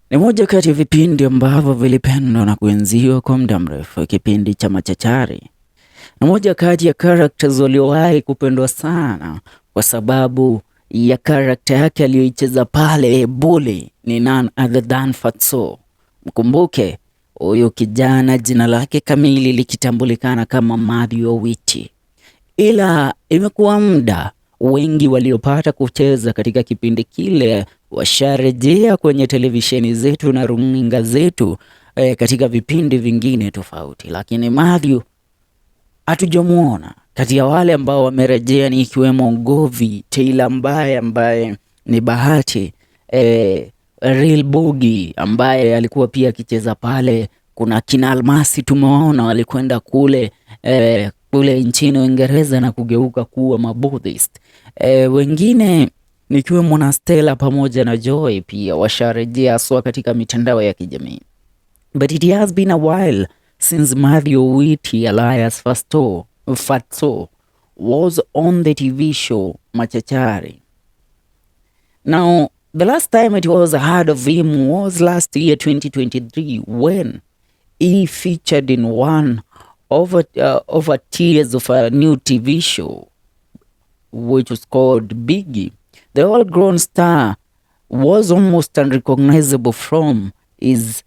Ni moja kati ya vipindi ambavyo vilipendwa na kuenziwa kwa muda mrefu, kipindi cha Machachari. Ni moja kati ya characters waliowahi kupendwa sana kwa sababu ya character yake aliyoicheza pale bully, ni none other than Fatso. Mkumbuke huyu kijana jina lake kamili likitambulikana kama MATHIRE, ila imekuwa muda wengi waliopata kucheza katika kipindi kile washarejea kwenye televisheni zetu na runinga zetu katika vipindi vingine tofauti, lakini MATHIRE hatujamuona. Kati ya wale ambao wamerejea ni ikiwemo Ngovi Taylor ambaye ni Bahati, Real Bogi ambaye alikuwa pia akicheza pale. Kuna kina Almasi tumewaona walikwenda kule nchini Uingereza na kugeuka kuwa mabuddhist. Wengine nikiwemo na Stella pamoja na Joy pia washarejea haswa katika mitandao ya kijamii. But it has been a while since MATHIRE alias Fatso was on the TV show Machachari. Now, the last time it was heard of him was last year 2023 when he featured in one over tiers of a new TV show which was called Biggie. The all-grown star was almost unrecognizable from his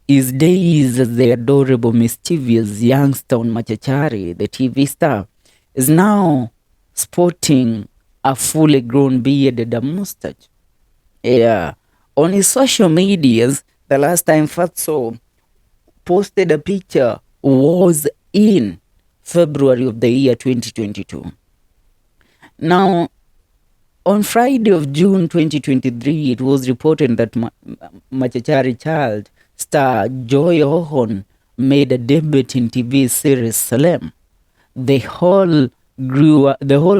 days as the adorable, mischievous youngster on Machachari. The TV star is now sporting a fully grown beard and a mustache. Yeah. On his social medias, the last time Fatso posted a picture was in February of the year 2022. Now, on Friday of June 2023, it was reported that Machachari child star Joy Ohon made a debut in TV series Salem. The whole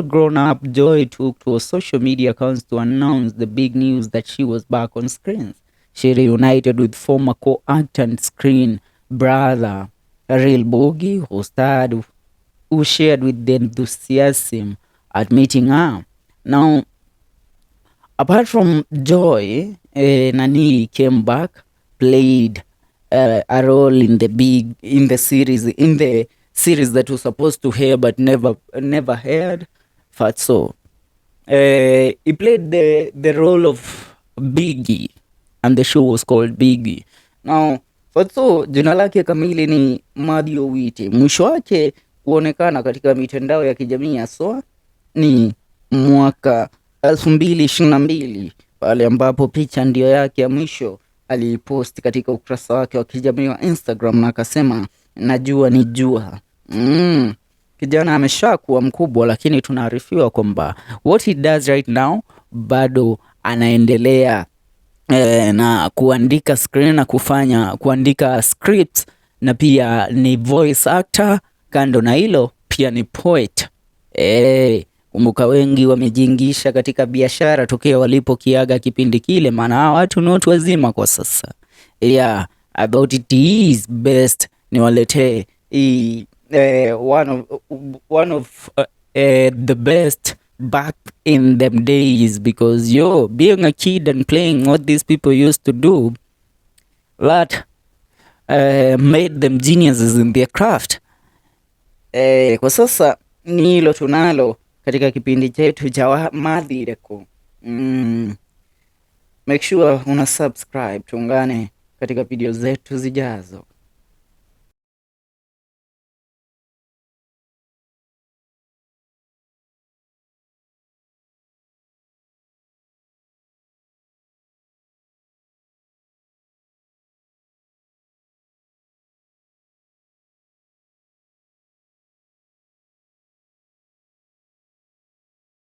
grown-up Joy took to her social media accounts to announce the big news that she was back on screens. She reunited with former co-actor and screen brother Real Bogi, who shared with the enthusiasm at meeting her. Now, apart from Joy, Nani came back, played a role in the series that was supposed to air but never aired. Fatso. He played the role of Biggie, and the show was called Biggie. Now, Fatso jina lake kamili ni MATHIRE. Mwisho wake kuonekana katika mitandao ya kijamii haswa ni mwaka 2022 pale ambapo picha ndio yake ya mwisho aliposti katika ukurasa wake wa kijamii wa Instagram na akasema najua ni jua. Kijana ameshakuwa mkubwa, lakini tunaarifiwa kwamba what he does right now bado anaendelea na kuandika screen na kuandika scripts, na pia ni voice actor. Kando na hilo pia ni poet. Kumbuka wengi wamejiingisha katika biashara tokea walipokiaga kipindi kile, maana hawa watu ni watu wazima kwa sasa. Yeah, about it is best niwaletee one of the best back in them days, because being a kid and playing what these people used to do, that made them geniuses in their craft. Kwa sasa ni hilo tunalo katika kipindi chetu cha MATHIRE. Make sure una subscribe, tuungane katika video zetu zijazo.